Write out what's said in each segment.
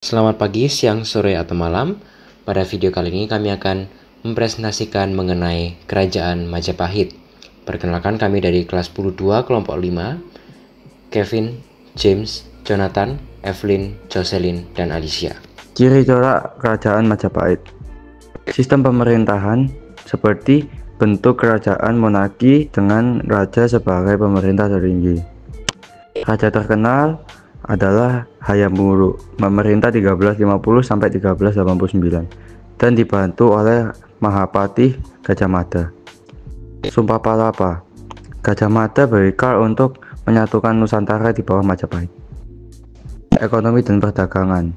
Selamat pagi, siang, sore, atau malam. Pada video kali ini kami akan mempresentasikan mengenai Kerajaan Majapahit. Perkenalkan, kami dari kelas 10-2 kelompok 5, Kevin, James, Jonathan, Evelyn, Jocelyn, dan Alicia. Ciri corak Kerajaan Majapahit. Sistem pemerintahan seperti bentuk kerajaan monarki dengan raja sebagai pemerintah tertinggi. Raja terkenal adalah Hayam Wuruk, memerintah 1350-1389 dan dibantu oleh Mahapatih Gajah Mada. Sumpah Palapa. Gajah Mada berikrar untuk menyatukan Nusantara di bawah Majapahit. Ekonomi dan perdagangan.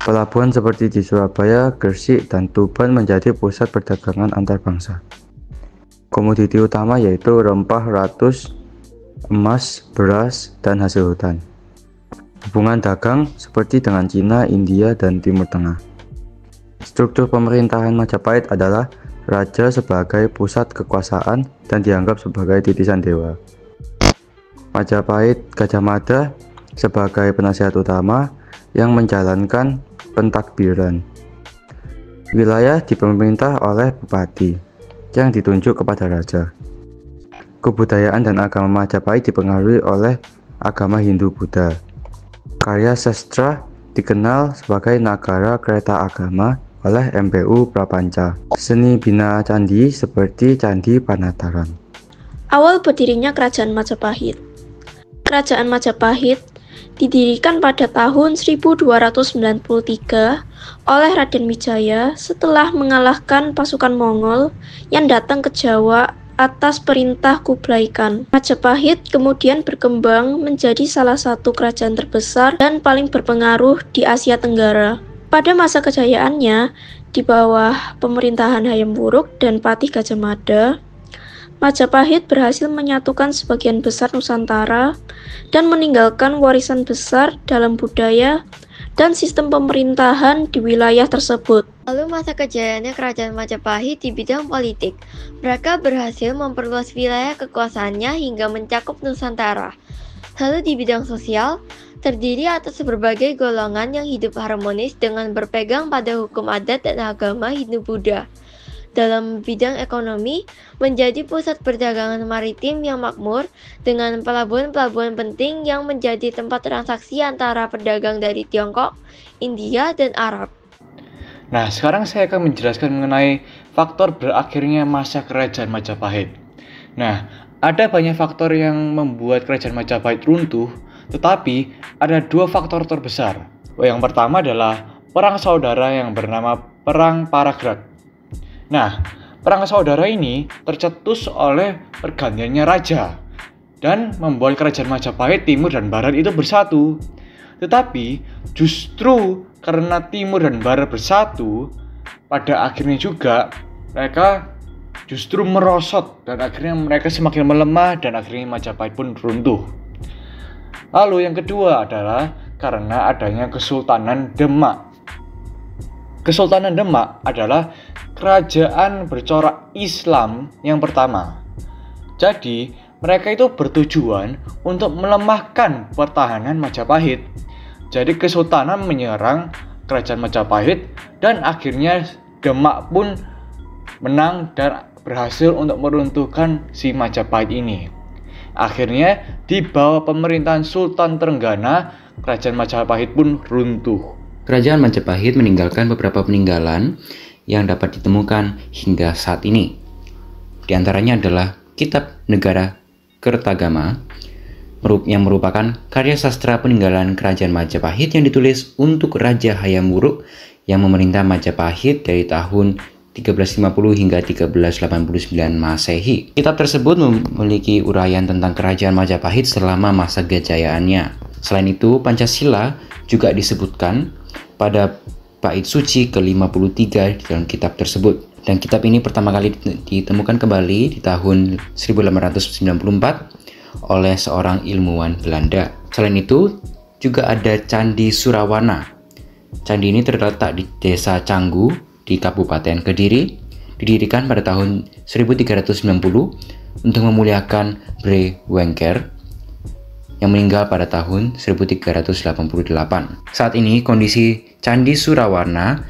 Pelabuhan seperti di Surabaya, Gresik, dan Tuban menjadi pusat perdagangan antar bangsa. Komoditi utama yaitu rempah ratus, emas, beras, dan hasil hutan. Hubungan dagang seperti dengan Cina, India, dan Timur Tengah. Struktur pemerintahan Majapahit adalah raja sebagai pusat kekuasaan dan dianggap sebagai titisan dewa. Majapahit Gajah Mada sebagai penasihat utama yang menjalankan pentakbiran. Wilayah dipemerintah oleh bupati yang ditunjuk kepada raja. Kebudayaan dan agama Majapahit dipengaruhi oleh agama Hindu-Buddha. Karya sastra dikenal sebagai Nagara Kereta Agama oleh MPU Prapanca. Seni bina candi seperti Candi Panataran. Awal berdirinya Kerajaan Majapahit. Kerajaan Majapahit didirikan pada tahun 1293 oleh Raden Wijaya setelah mengalahkan pasukan Mongol yang datang ke Jawa atas perintah Kublai Khan. Majapahit kemudian berkembang menjadi salah satu kerajaan terbesar dan paling berpengaruh di Asia Tenggara. Pada masa kejayaannya, di bawah pemerintahan Hayam Wuruk dan Patih Gajah Mada, Majapahit berhasil menyatukan sebagian besar Nusantara dan meninggalkan warisan besar dalam budaya dan sistem pemerintahan di wilayah tersebut. Lalu masa kejayaannya Kerajaan Majapahit di bidang politik. Mereka berhasil memperluas wilayah kekuasaannya hingga mencakup Nusantara. Lalu di bidang sosial, terdiri atas berbagai golongan yang hidup harmonis dengan berpegang pada hukum adat dan agama Hindu-Buddha. Dalam bidang ekonomi, menjadi pusat perdagangan maritim yang makmur dengan pelabuhan-pelabuhan penting yang menjadi tempat transaksi antara pedagang dari Tiongkok, India, dan Arab. Nah, sekarang saya akan menjelaskan mengenai faktor berakhirnya masa Kerajaan Majapahit. Nah, ada banyak faktor yang membuat Kerajaan Majapahit runtuh, tetapi ada dua faktor terbesar. Yang pertama adalah perang saudara yang bernama Perang Paragrat. Nah, perang saudara ini tercetus oleh pergantiannya raja dan membuat Kerajaan Majapahit Timur dan Barat itu bersatu. Tetapi justru karena Timur dan Barat bersatu, pada akhirnya juga mereka justru merosot dan akhirnya mereka semakin melemah dan akhirnya Majapahit pun runtuh. Lalu yang kedua adalah karena adanya Kesultanan Demak. Kesultanan Demak adalah kerajaan bercorak Islam yang pertama. Jadi, mereka itu bertujuan untuk melemahkan pertahanan Majapahit. Jadi, Kesultanan menyerang kerajaan Majapahit dan akhirnya Demak pun menang dan berhasil untuk meruntuhkan si Majapahit ini. Akhirnya, di bawah pemerintahan Sultan Trenggana, kerajaan Majapahit pun runtuh. Kerajaan Majapahit meninggalkan beberapa peninggalan yang dapat ditemukan hingga saat ini. Di antaranya adalah Kitab Negara Kertagama yang merupakan karya sastra peninggalan Kerajaan Majapahit yang ditulis untuk Raja Hayam Wuruk yang memerintah Majapahit dari tahun 1350 hingga 1389 Masehi. Kitab tersebut memiliki uraian tentang Kerajaan Majapahit selama masa kejayaannya. Selain itu, Pancasila juga disebutkan pada bait suci ke-53 di dalam kitab tersebut. Dan kitab ini pertama kali ditemukan kembali di tahun 1894 oleh seorang ilmuwan Belanda. Selain itu, juga ada Candi Surawana. Candi ini terletak di Desa Canggu di Kabupaten Kediri, didirikan pada tahun 1390 untuk memuliakan Bre Wengker yang meninggal pada tahun 1388. Saat ini kondisi Candi Surawarna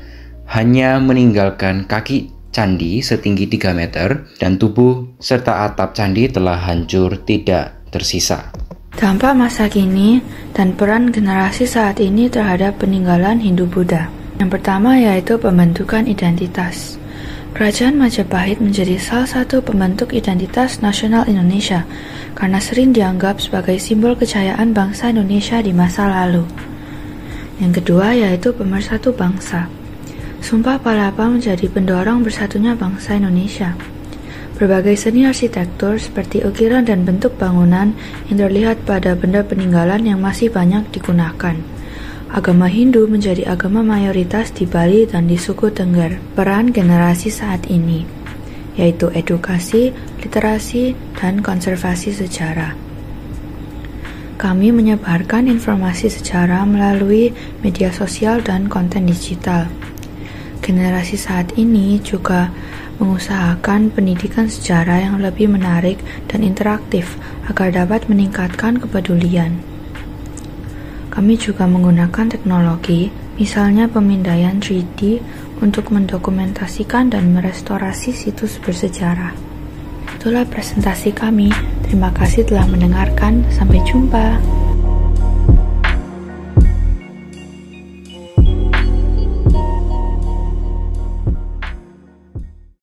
hanya meninggalkan kaki candi setinggi 3 meter dan tubuh serta atap candi telah hancur tidak tersisa. Dampak masa kini dan peran generasi saat ini terhadap peninggalan Hindu-Buddha. Yang pertama yaitu pembentukan identitas. Kerajaan Majapahit menjadi salah satu pembentuk identitas nasional Indonesia karena sering dianggap sebagai simbol kejayaan bangsa Indonesia di masa lalu. Yang kedua yaitu pemersatu bangsa. Sumpah Palapa menjadi pendorong bersatunya bangsa Indonesia. Berbagai seni arsitektur seperti ukiran dan bentuk bangunan yang terlihat pada benda peninggalan yang masih banyak digunakan. Agama Hindu menjadi agama mayoritas di Bali dan di suku Tengger. Peran generasi saat ini, yaitu edukasi, literasi, dan konservasi sejarah. Kami menyebarkan informasi sejarah melalui media sosial dan konten digital. Generasi saat ini juga mengusahakan pendidikan sejarah yang lebih menarik dan interaktif agar dapat meningkatkan kepedulian. Kami juga menggunakan teknologi, misalnya pemindaian 3D, untuk mendokumentasikan dan merestorasi situs bersejarah. Itulah presentasi kami. Terima kasih telah mendengarkan. Sampai jumpa.